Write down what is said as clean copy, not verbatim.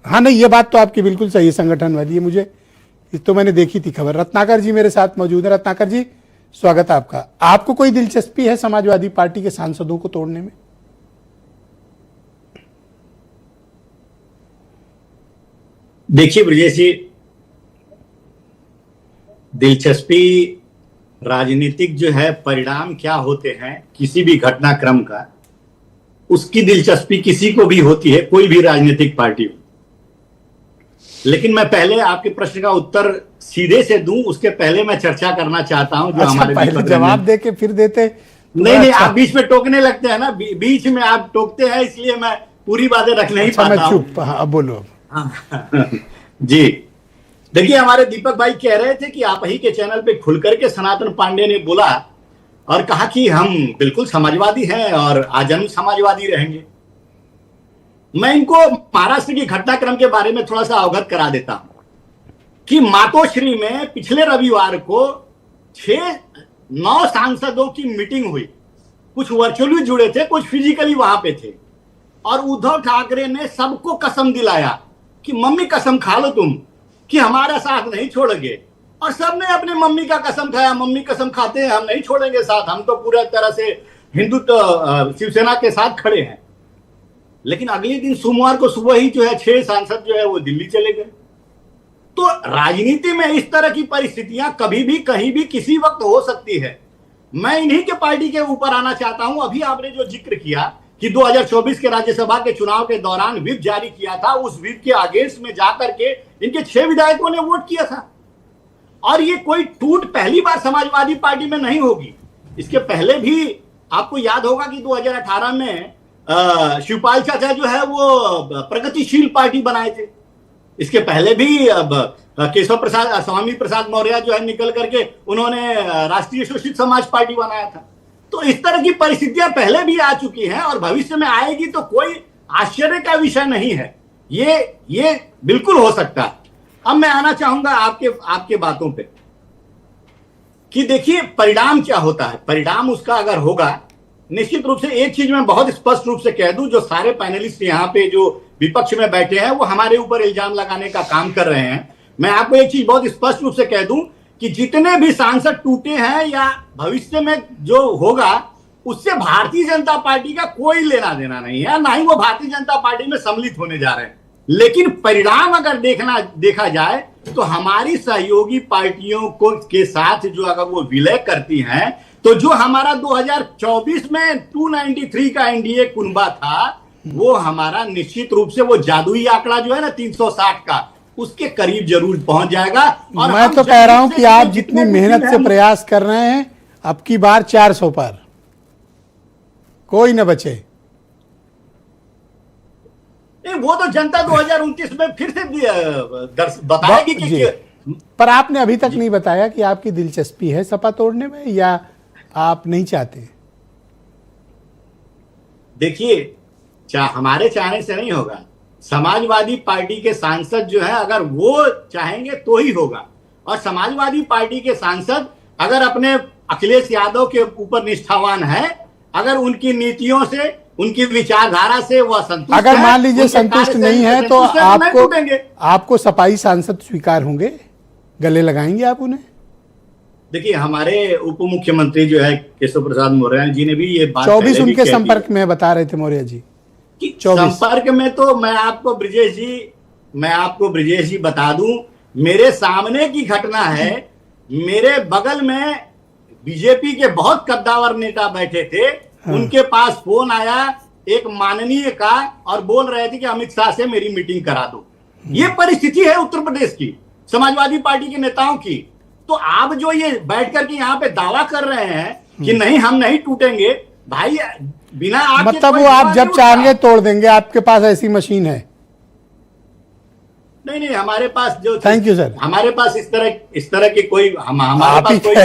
हाँ नहीं, ये बात तो आपकी बिल्कुल सही है, संगठन वाली है, मुझे इस तो मैंने देखी थी खबर। रत्नाकर जी मेरे साथ मौजूद है। रत्नाकर जी, स्वागत है आपका। आपको कोई दिलचस्पी है समाजवादी पार्टी के सांसदों को तोड़ने में? देखिए ब्रजेश जी, दिलचस्पी राजनीतिक जो है परिणाम क्या होते हैं किसी भी घटनाक्रम का, उसकी दिलचस्पी किसी को भी होती है, कोई भी राजनीतिक पार्टी हो। लेकिन मैं पहले आपके प्रश्न का उत्तर सीधे से दूं, उसके पहले मैं चर्चा करना चाहता हूं जो अच्छा, हमारे पहले जवाब दे के फिर देते तो नहीं अच्छा। आप बीच में टोकने लगते हैं ना, बीच में आप टोकते हैं, इसलिए मैं पूरी बातें रख नहीं अच्छा, पाता मैं चुप। हाँ, अब बोलो। जी देखिए, हमारे दीपक भाई कह रहे थे कि आप ही के चैनल पे खुल करके सनातन पांडे ने बोला और कहा कि हम बिल्कुल समाजवादी हैं और आजन्म समाजवादी रहेंगे। मैं इनको महाराष्ट्र की घटनाक्रम के बारे में थोड़ा सा अवगत करा देता हूं कि मातोश्री में पिछले रविवार को 6-9 सांसदों की मीटिंग हुई। कुछ वर्चुअली जुड़े थे, कुछ फिजिकली वहां पे थे, और उद्धव ठाकरे ने सबको कसम दिलाया कि मम्मी कसम खा लो तुम कि हमारा साथ नहीं छोड़ोगे। और सबने अपने मम्मी का कसम खाया, मम्मी कसम खाते हैं हम नहीं छोड़ेंगे साथ, हम तो पूरा तरह से हिंदुत्व शिवसेना के साथ खड़े हैं। लेकिन अगले दिन सोमवार को सुबह ही जो है 6 सांसद जो है वो दिल्ली चले गए। तो राजनीति में इस तरह की परिस्थितियां कभी भी कहीं भी किसी वक्त हो सकती है। मैं इन्हीं के पार्टी के ऊपर आना चाहता हूं। अभी आपने जो जिक्र किया कि 2024 के राज्यसभा के चुनाव के दौरान व्हिप जारी किया था, उस व्हिप के अगेंस्ट में जाकर के इनके 6 विधायकों ने वोट किया था। और ये कोई टूट पहली बार समाजवादी पार्टी में नहीं होगी। इसके पहले भी आपको याद होगा कि 2018 में शिवपाल चाचा जो है वो प्रगतिशील पार्टी बनाए थे। इसके पहले भी केशव प्रसाद स्वामी प्रसाद मौर्य जो है निकल करके उन्होंने राष्ट्रीय शोषित समाज पार्टी बनाया था। तो इस तरह की परिस्थितियां पहले भी आ चुकी हैं और भविष्य में आएगी, तो कोई आश्चर्य का विषय नहीं है। ये बिल्कुल हो सकता है। अब मैं आना चाहूंगा आपके बातों पे कि देखिए परिणाम क्या होता है। परिणाम उसका अगर होगा, निश्चित रूप से एक चीज मैं बहुत स्पष्ट रूप से कह दूं, जो सारे पैनलिस्ट यहाँ पे जो विपक्ष में बैठे हैं वो हमारे ऊपर इल्जाम लगाने का काम कर रहे हैं। मैं आपको एक चीज बहुत स्पष्ट रूप से कह दूं कि जितने भी सांसद टूटे हैं या भविष्य में जो होगा, उससे भारतीय जनता पार्टी का कोई लेना देना नहीं है, ना ही वो भारतीय जनता पार्टी में सम्मिलित होने जा रहे हैं। लेकिन परिणाम अगर देखा जाए तो हमारी सहयोगी पार्टियों को के साथ जो अगर वो विलय करती हैं, तो जो हमारा 2024 में 293 का एनडीए कुनबा था, वो हमारा निश्चित रूप से वो जादुई आंकड़ा जो है ना 360 का, उसके करीब जरूर पहुंच जाएगा। और मैं तो कह रहा हूं कि आप जितनी मेहनत से प्रयास कर रहे हैं, अब की बार 400 पर कोई न बचे। वो तो जनता 2029 में फिर से बताएगी कि पर आपने अभी तक नहीं बताया कि आपकी दिलचस्पी है सपा तोड़ने में या आप नहीं चाहते। देखिए, हमारे चाहने से नहीं होगा। समाजवादी पार्टी के सांसद जो है अगर वो चाहेंगे तो ही होगा। और समाजवादी पार्टी के सांसद अगर अपने अखिलेश यादव के ऊपर निष्ठावान है, अगर उनकी नीतियों से, उनकी विचारधारा से वह संतुष्ट, अगर मान लीजिए संतुष्ट नहीं है तो आपको सपाई सांसद स्वीकार होंगे, गले लगाएंगे आप उन्हें? देखिए, हमारे उप मुख्यमंत्री जो है केशव प्रसाद मौर्य जी ने भी ये बात 24 उनके संपर्क में बता रहे थे मौर्य जी कि संपर्क में। तो मैं आपको ब्रजेश जी बता दूं, मेरे सामने की घटना है। मेरे बगल में बीजेपी के बहुत कद्दावर नेता बैठे थे। हाँ। उनके पास फोन आया एक माननीय का और बोल रहे थे कि अमित शाह से मेरी मीटिंग करा दो। ये परिस्थिति है उत्तर प्रदेश की समाजवादी पार्टी के नेताओं की। तो आप जो ये बैठ करके यहाँ पे दावा कर रहे हैं कि नहीं हम नहीं टूटेंगे, भाई बिना मतलब वो आप जब चाहेंगे तोड़ देंगे, आपके पास ऐसी मशीन है? नहीं, हमारे पास जो, थैंक यू सर, हमारे पास इस तरह की कोई हमारे पास कोई